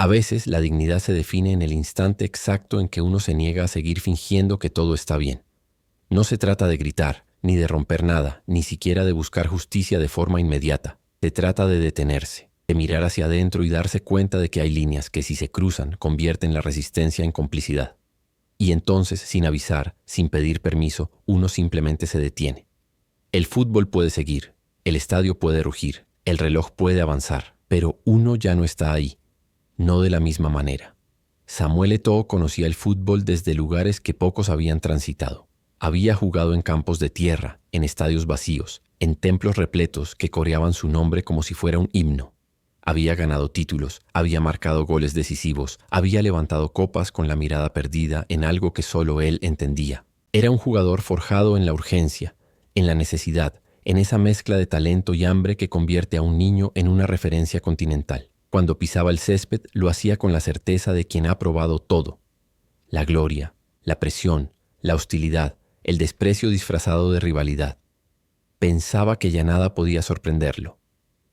A veces la dignidad se define en el instante exacto en que uno se niega a seguir fingiendo que todo está bien. No se trata de gritar, ni de romper nada, ni siquiera de buscar justicia de forma inmediata. Se trata de detenerse, de mirar hacia adentro y darse cuenta de que hay líneas que, si se cruzan, convierten la resistencia en complicidad. Y entonces, sin avisar, sin pedir permiso, uno simplemente se detiene. El fútbol puede seguir, el estadio puede rugir, el reloj puede avanzar, pero uno ya no está ahí, no de la misma manera. Samuel Eto'o conocía el fútbol desde lugares que pocos habían transitado. Había jugado en campos de tierra, en estadios vacíos, en templos repletos que coreaban su nombre como si fuera un himno. Había ganado títulos, había marcado goles decisivos, había levantado copas con la mirada perdida en algo que solo él entendía. Era un jugador forjado en la urgencia, en la necesidad, en esa mezcla de talento y hambre que convierte a un niño en una referencia continental. Cuando pisaba el césped, lo hacía con la certeza de quien ha probado todo. La gloria, la presión, la hostilidad, el desprecio disfrazado de rivalidad. Pensaba que ya nada podía sorprenderlo,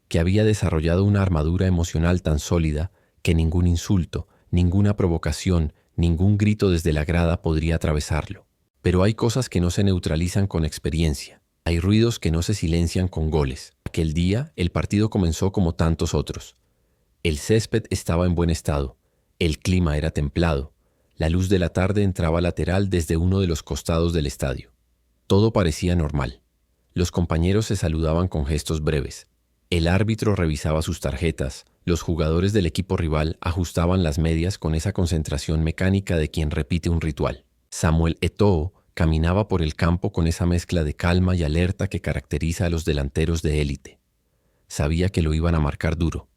que había desarrollado una armadura emocional tan sólida que ningún insulto, ninguna provocación, ningún grito desde la grada podría atravesarlo. Pero hay cosas que no se neutralizan con experiencia. Hay ruidos que no se silencian con goles. Aquel día, el partido comenzó como tantos otros. El césped estaba en buen estado. El clima era templado. La luz de la tarde entraba lateral desde uno de los costados del estadio. Todo parecía normal. Los compañeros se saludaban con gestos breves. El árbitro revisaba sus tarjetas. Los jugadores del equipo rival ajustaban las medias con esa concentración mecánica de quien repite un ritual. Samuel Eto'o caminaba por el campo con esa mezcla de calma y alerta que caracteriza a los delanteros de élite. Sabía que lo iban a marcar duro.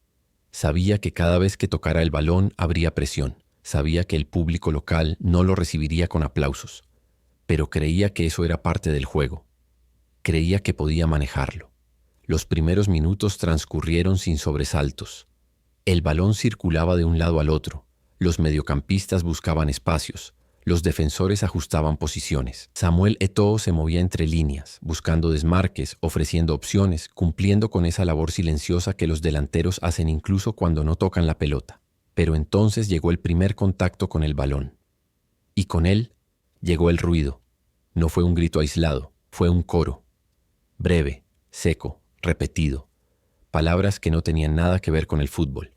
Sabía que cada vez que tocara el balón habría presión. Sabía que el público local no lo recibiría con aplausos. Pero creía que eso era parte del juego. Creía que podía manejarlo. Los primeros minutos transcurrieron sin sobresaltos. El balón circulaba de un lado al otro. Los mediocampistas buscaban espacios. Los defensores ajustaban posiciones. Samuel Eto'o se movía entre líneas, buscando desmarques, ofreciendo opciones, cumpliendo con esa labor silenciosa que los delanteros hacen incluso cuando no tocan la pelota. Pero entonces llegó el primer contacto con el balón. Y con él llegó el ruido. No fue un grito aislado, fue un coro. Breve, seco, repetido. Palabras que no tenían nada que ver con el fútbol.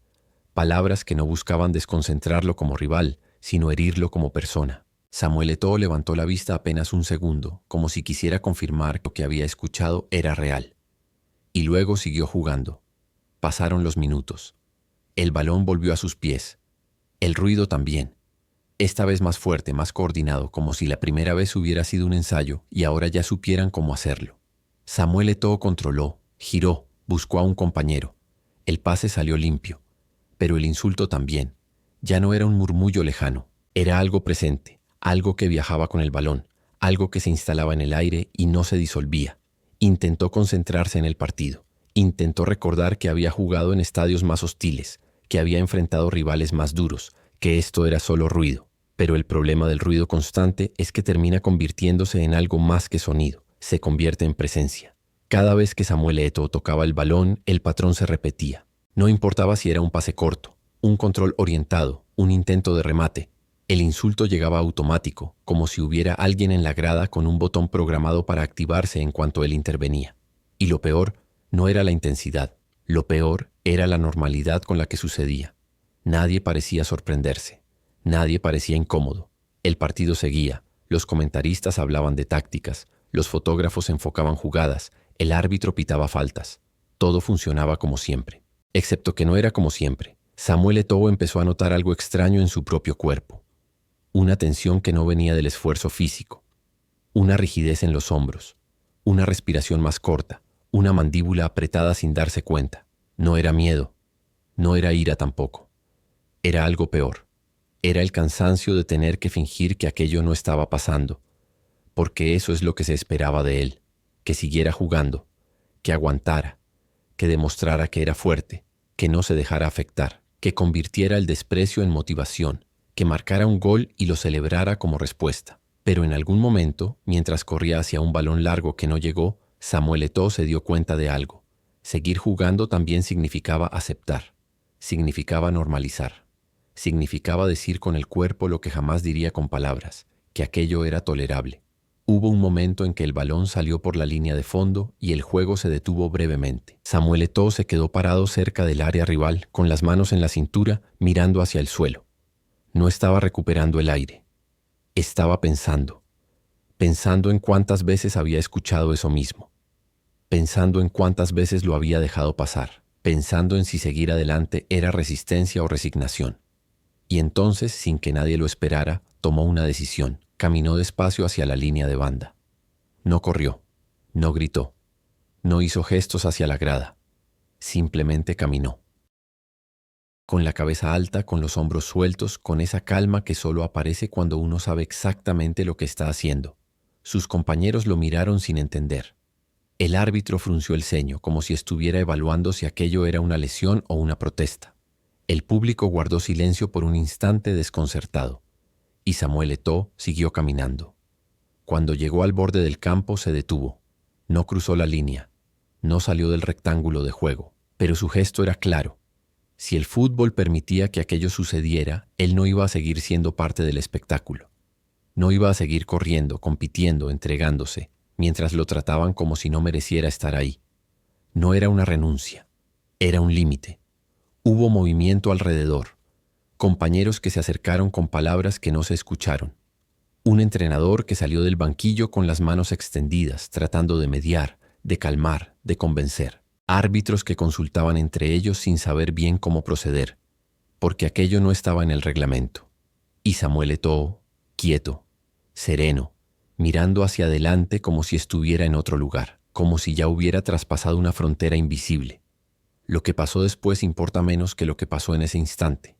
Palabras que no buscaban desconcentrarlo como rival, sino herirlo como persona. Samuel Eto'o levantó la vista apenas un segundo, como si quisiera confirmar que lo que había escuchado era real. Y luego siguió jugando. Pasaron los minutos. El balón volvió a sus pies. El ruido también. Esta vez más fuerte, más coordinado, como si la primera vez hubiera sido un ensayo y ahora ya supieran cómo hacerlo. Samuel Eto'o controló, giró, buscó a un compañero. El pase salió limpio, pero el insulto también. Ya no era un murmullo lejano, era algo presente, algo que viajaba con el balón, algo que se instalaba en el aire y no se disolvía. Intentó concentrarse en el partido, intentó recordar que había jugado en estadios más hostiles, que había enfrentado rivales más duros, que esto era solo ruido. Pero el problema del ruido constante es que termina convirtiéndose en algo más que sonido, se convierte en presencia. Cada vez que Samuel Eto'o tocaba el balón, el patrón se repetía. No importaba si era un pase corto, un control orientado, un intento de remate. El insulto llegaba automático, como si hubiera alguien en la grada con un botón programado para activarse en cuanto él intervenía. Y lo peor no era la intensidad, lo peor era la normalidad con la que sucedía. Nadie parecía sorprenderse, nadie parecía incómodo. El partido seguía, los comentaristas hablaban de tácticas, los fotógrafos enfocaban jugadas, el árbitro pitaba faltas. Todo funcionaba como siempre, excepto que no era como siempre. Samuel Eto'o empezó a notar algo extraño en su propio cuerpo. Una tensión que no venía del esfuerzo físico. Una rigidez en los hombros. Una respiración más corta. Una mandíbula apretada sin darse cuenta. No era miedo. No era ira tampoco. Era algo peor. Era el cansancio de tener que fingir que aquello no estaba pasando. Porque eso es lo que se esperaba de él. Que siguiera jugando. Que aguantara. Que demostrara que era fuerte. Que no se dejara afectar. Que convirtiera el desprecio en motivación, que marcara un gol y lo celebrara como respuesta. Pero en algún momento, mientras corría hacia un balón largo que no llegó, Samuel Eto'o se dio cuenta de algo. Seguir jugando también significaba aceptar, significaba normalizar. Significaba decir con el cuerpo lo que jamás diría con palabras, que aquello era tolerable. Hubo un momento en que el balón salió por la línea de fondo y el juego se detuvo brevemente. Samuel Eto'o se quedó parado cerca del área rival, con las manos en la cintura, mirando hacia el suelo. No estaba recuperando el aire. Estaba pensando en cuántas veces había escuchado eso mismo, pensando en cuántas veces lo había dejado pasar, pensando en si seguir adelante era resistencia o resignación. Y entonces, sin que nadie lo esperara, tomó una decisión. Caminó despacio hacia la línea de banda. No corrió, no gritó, no hizo gestos hacia la grada. Simplemente caminó. Con la cabeza alta, con los hombros sueltos, con esa calma que solo aparece cuando uno sabe exactamente lo que está haciendo. Sus compañeros lo miraron sin entender. El árbitro frunció el ceño, como si estuviera evaluando si aquello era una lesión o una protesta. El público guardó silencio por un instante desconcertado, y Samuel Eto'o siguió caminando. Cuando llegó al borde del campo se detuvo. No cruzó la línea, no salió del rectángulo de juego, pero su gesto era claro. Si el fútbol permitía que aquello sucediera, él no iba a seguir siendo parte del espectáculo. No iba a seguir corriendo, compitiendo, entregándose, mientras lo trataban como si no mereciera estar ahí. No era una renuncia, era un límite. Hubo movimiento alrededor, compañeros que se acercaron con palabras que no se escucharon. Un entrenador que salió del banquillo con las manos extendidas, tratando de mediar, de calmar, de convencer. Árbitros que consultaban entre ellos sin saber bien cómo proceder, porque aquello no estaba en el reglamento. Y Samuel Eto'o, quieto, sereno, mirando hacia adelante como si estuviera en otro lugar, como si ya hubiera traspasado una frontera invisible. Lo que pasó después importa menos que lo que pasó en ese instante,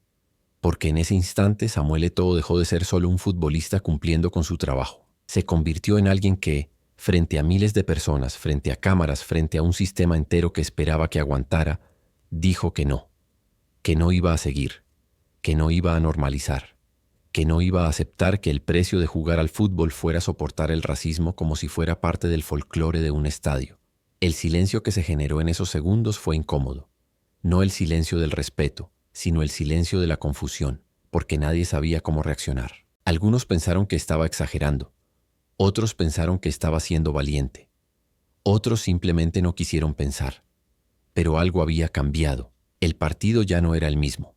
porque en ese instante Samuel Eto'o dejó de ser solo un futbolista cumpliendo con su trabajo. Se convirtió en alguien que, frente a miles de personas, frente a cámaras, frente a un sistema entero que esperaba que aguantara, dijo que no iba a seguir, que no iba a normalizar, que no iba a aceptar que el precio de jugar al fútbol fuera soportar el racismo como si fuera parte del folclore de un estadio. El silencio que se generó en esos segundos fue incómodo. No el silencio del respeto, sino el silencio de la confusión, porque nadie sabía cómo reaccionar. Algunos pensaron que estaba exagerando. Otros pensaron que estaba siendo valiente. Otros simplemente no quisieron pensar. Pero algo había cambiado. El partido ya no era el mismo.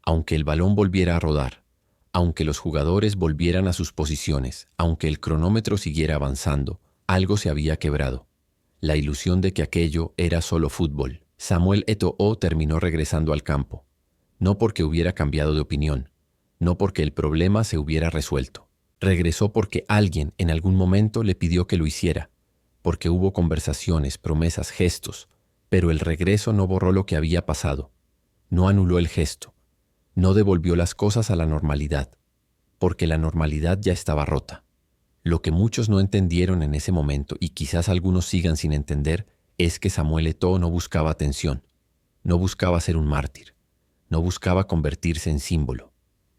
Aunque el balón volviera a rodar, aunque los jugadores volvieran a sus posiciones, aunque el cronómetro siguiera avanzando, algo se había quebrado. La ilusión de que aquello era solo fútbol. Samuel Eto'o terminó regresando al campo. No porque hubiera cambiado de opinión, no porque el problema se hubiera resuelto. Regresó porque alguien en algún momento le pidió que lo hiciera, porque hubo conversaciones, promesas, gestos, pero el regreso no borró lo que había pasado, no anuló el gesto, no devolvió las cosas a la normalidad, porque la normalidad ya estaba rota. Lo que muchos no entendieron en ese momento, y quizás algunos sigan sin entender, es que Samuel Eto'o no buscaba atención, no buscaba ser un mártir, no buscaba convertirse en símbolo,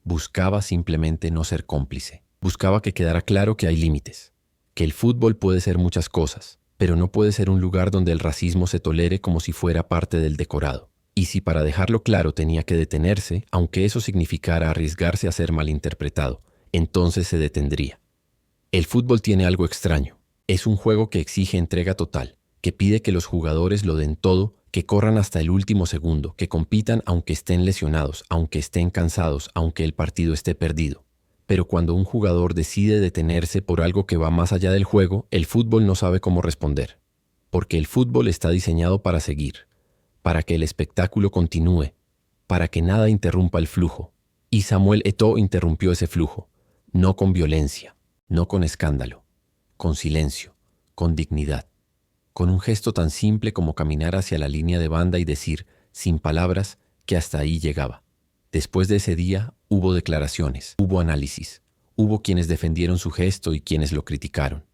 buscaba simplemente no ser cómplice. Buscaba que quedara claro que hay límites, que el fútbol puede ser muchas cosas, pero no puede ser un lugar donde el racismo se tolere como si fuera parte del decorado. Y si para dejarlo claro tenía que detenerse, aunque eso significara arriesgarse a ser malinterpretado, entonces se detendría. El fútbol tiene algo extraño. Es un juego que exige entrega total, que pide que los jugadores lo den todo, que corran hasta el último segundo, que compitan aunque estén lesionados, aunque estén cansados, aunque el partido esté perdido. Pero cuando un jugador decide detenerse por algo que va más allá del juego, el fútbol no sabe cómo responder. Porque el fútbol está diseñado para seguir, para que el espectáculo continúe, para que nada interrumpa el flujo. Y Samuel Eto'o interrumpió ese flujo, no con violencia, no con escándalo, con silencio, con dignidad, con un gesto tan simple como caminar hacia la línea de banda y decir, sin palabras, que hasta ahí llegaba. Después de ese día, hubo declaraciones, hubo análisis, hubo quienes defendieron su gesto y quienes lo criticaron.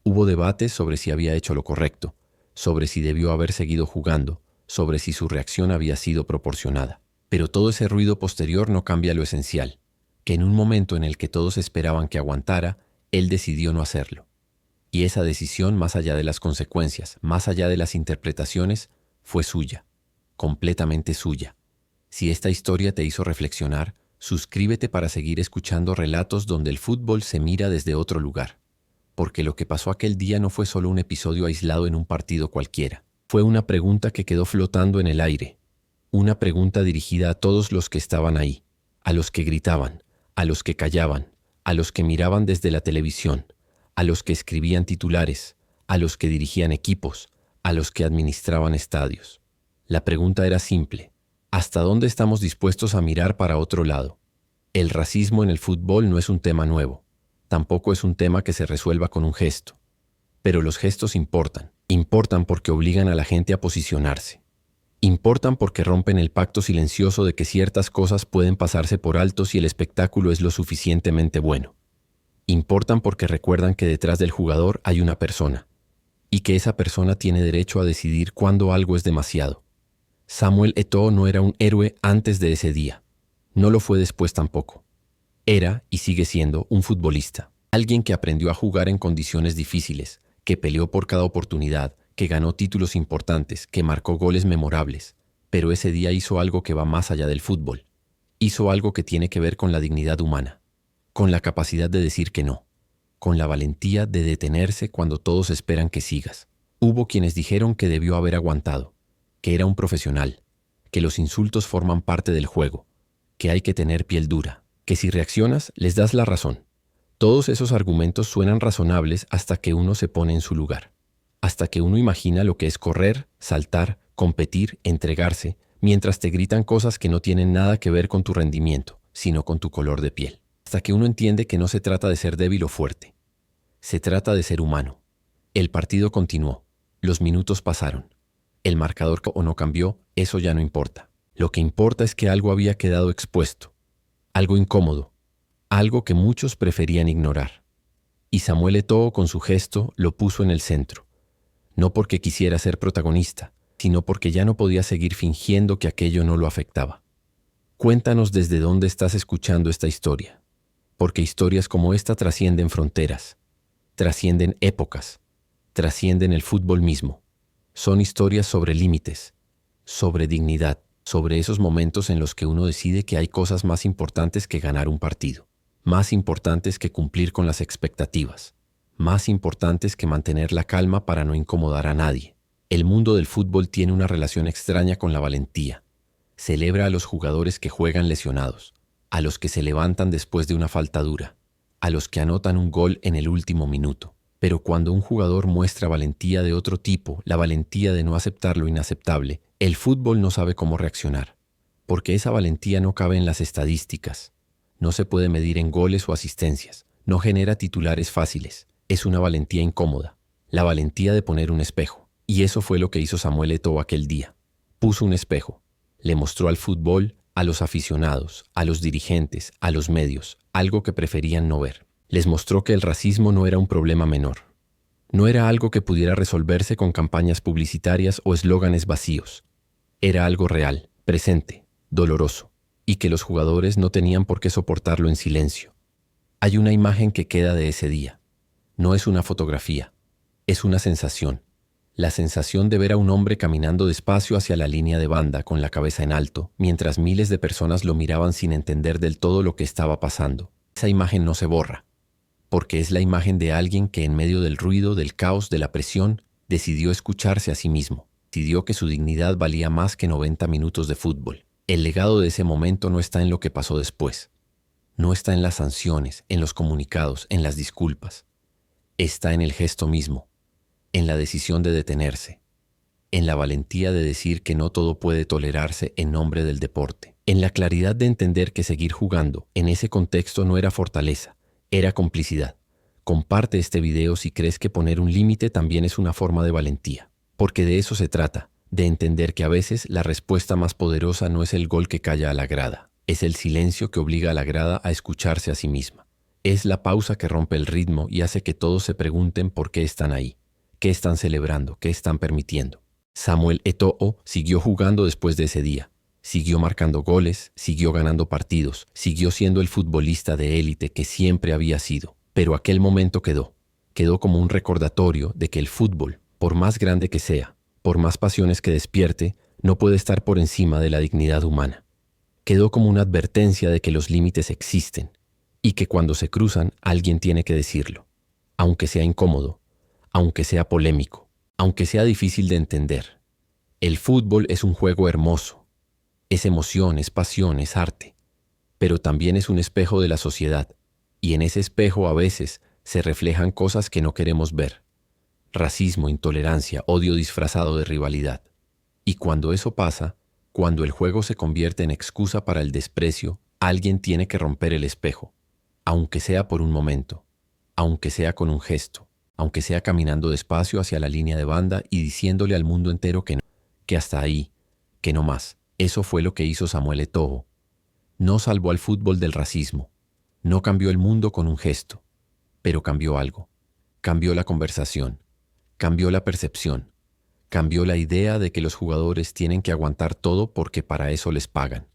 Hubo debates sobre si había hecho lo correcto, sobre si debió haber seguido jugando, sobre si su reacción había sido proporcionada. Pero todo ese ruido posterior no cambia lo esencial, que en un momento en el que todos esperaban que aguantara, él decidió no hacerlo. Y esa decisión, más allá de las consecuencias, más allá de las interpretaciones, fue suya, completamente suya. Si esta historia te hizo reflexionar, Suscríbete para seguir escuchando relatos donde el fútbol se mira desde otro lugar. Porque lo que pasó aquel día no fue solo un episodio aislado en un partido cualquiera. Fue una pregunta que quedó flotando en el aire. Una pregunta dirigida a todos los que estaban ahí. A los que gritaban, a los que callaban, a los que miraban desde la televisión, a los que escribían titulares, a los que dirigían equipos, a los que administraban estadios. La pregunta era simple: ¿hasta dónde estamos dispuestos a mirar para otro lado? El racismo en el fútbol no es un tema nuevo, tampoco es un tema que se resuelva con un gesto. Pero los gestos importan porque obligan a la gente a posicionarse. Importan porque rompen el pacto silencioso de que ciertas cosas pueden pasarse por alto si el espectáculo es lo suficientemente bueno. Importan porque recuerdan que detrás del jugador hay una persona, y que esa persona tiene derecho a decidir cuándo algo es demasiado. Samuel Eto'o no era un héroe antes de ese día. No lo fue después tampoco. Era, y sigue siendo, un futbolista. Alguien que aprendió a jugar en condiciones difíciles, que peleó por cada oportunidad, que ganó títulos importantes, que marcó goles memorables. Pero ese día hizo algo que va más allá del fútbol. Hizo algo que tiene que ver con la dignidad humana, con la capacidad de decir que no, con la valentía de detenerse cuando todos esperan que sigas. Hubo quienes dijeron que debió haber aguantado, que era un profesional, que los insultos forman parte del juego, que hay que tener piel dura, que si reaccionas les das la razón. Todos esos argumentos suenan razonables hasta que uno se pone en su lugar, hasta que uno imagina lo que es correr, saltar, competir, entregarse, mientras te gritan cosas que no tienen nada que ver con tu rendimiento, sino con tu color de piel. Hasta que uno entiende que no se trata de ser débil o fuerte, se trata de ser humano. El partido continuó, los minutos pasaron. El marcador o no cambió, eso ya no importa. Lo que importa es que algo había quedado expuesto, algo incómodo, algo que muchos preferían ignorar. Y Samuel Eto'o con su gesto lo puso en el centro, no porque quisiera ser protagonista, sino porque ya no podía seguir fingiendo que aquello no lo afectaba. Cuéntanos desde dónde estás escuchando esta historia, porque historias como esta trascienden fronteras, trascienden épocas, trascienden el fútbol mismo. Son historias sobre límites, sobre dignidad, sobre esos momentos en los que uno decide que hay cosas más importantes que ganar un partido, más importantes que cumplir con las expectativas, más importantes que mantener la calma para no incomodar a nadie. El mundo del fútbol tiene una relación extraña con la valentía. Celebra a los jugadores que juegan lesionados, a los que se levantan después de una falta dura, a los que anotan un gol en el último minuto. Pero cuando un jugador muestra valentía de otro tipo, la valentía de no aceptar lo inaceptable, el fútbol no sabe cómo reaccionar, porque esa valentía no cabe en las estadísticas, no se puede medir en goles o asistencias, no genera titulares fáciles, es una valentía incómoda, la valentía de poner un espejo. Y eso fue lo que hizo Samuel Eto'o aquel día. Puso un espejo, le mostró al fútbol, a los aficionados, a los dirigentes, a los medios, algo que preferían no ver. Les mostró que el racismo no era un problema menor. No era algo que pudiera resolverse con campañas publicitarias o eslóganes vacíos. Era algo real, presente, doloroso, y que los jugadores no tenían por qué soportarlo en silencio. Hay una imagen que queda de ese día. No es una fotografía, es una sensación. La sensación de ver a un hombre caminando despacio hacia la línea de banda con la cabeza en alto, mientras miles de personas lo miraban sin entender del todo lo que estaba pasando. Esa imagen no se borra, porque es la imagen de alguien que en medio del ruido, del caos, de la presión, decidió escucharse a sí mismo. Decidió que su dignidad valía más que 90 minutos de fútbol. El legado de ese momento no está en lo que pasó después. No está en las sanciones, en los comunicados, en las disculpas. Está en el gesto mismo, en la decisión de detenerse, en la valentía de decir que no todo puede tolerarse en nombre del deporte, en la claridad de entender que seguir jugando en ese contexto no era fortaleza, era complicidad. Comparte este video si crees que poner un límite también es una forma de valentía, porque de eso se trata, de entender que a veces la respuesta más poderosa no es el gol que calla a la grada, es el silencio que obliga a la grada a escucharse a sí misma. Es la pausa que rompe el ritmo y hace que todos se pregunten por qué están ahí, qué están celebrando, qué están permitiendo. Samuel Eto'o siguió jugando después de ese día. Siguió marcando goles, siguió ganando partidos, siguió siendo el futbolista de élite que siempre había sido. Pero aquel momento quedó como un recordatorio de que el fútbol, por más grande que sea, por más pasiones que despierte, no puede estar por encima de la dignidad humana. Quedó como una advertencia de que los límites existen y que cuando se cruzan alguien tiene que decirlo, aunque sea incómodo, aunque sea polémico, aunque sea difícil de entender. El fútbol es un juego hermoso, es emoción, es pasión, es arte, pero también es un espejo de la sociedad, y en ese espejo a veces se reflejan cosas que no queremos ver: racismo, intolerancia, odio disfrazado de rivalidad. Y cuando eso pasa, cuando el juego se convierte en excusa para el desprecio, alguien tiene que romper el espejo, aunque sea por un momento, aunque sea con un gesto, aunque sea caminando despacio hacia la línea de banda y diciéndole al mundo entero que no, que hasta ahí, que no más. Eso fue lo que hizo Samuel Eto'o. No salvó al fútbol del racismo, no cambió el mundo con un gesto, pero cambió algo. Cambió la conversación, cambió la percepción, cambió la idea de que los jugadores tienen que aguantar todo porque para eso les pagan.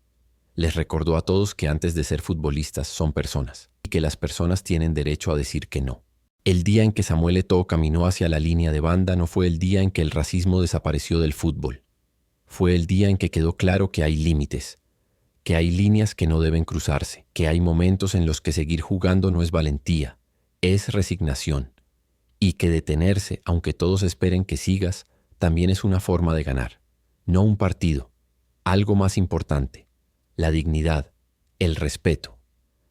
Les recordó a todos que antes de ser futbolistas son personas y que las personas tienen derecho a decir que no. El día en que Samuel Eto'o caminó hacia la línea de banda no fue el día en que el racismo desapareció del fútbol. Fue el día en que quedó claro que hay límites, que hay líneas que no deben cruzarse, que hay momentos en los que seguir jugando no es valentía, es resignación, y que detenerse, aunque todos esperen que sigas, también es una forma de ganar, no un partido. Algo más importante: la dignidad, el respeto,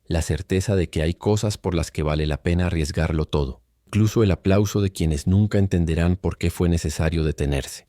la certeza de que hay cosas por las que vale la pena arriesgarlo todo, incluso el aplauso de quienes nunca entenderán por qué fue necesario detenerse.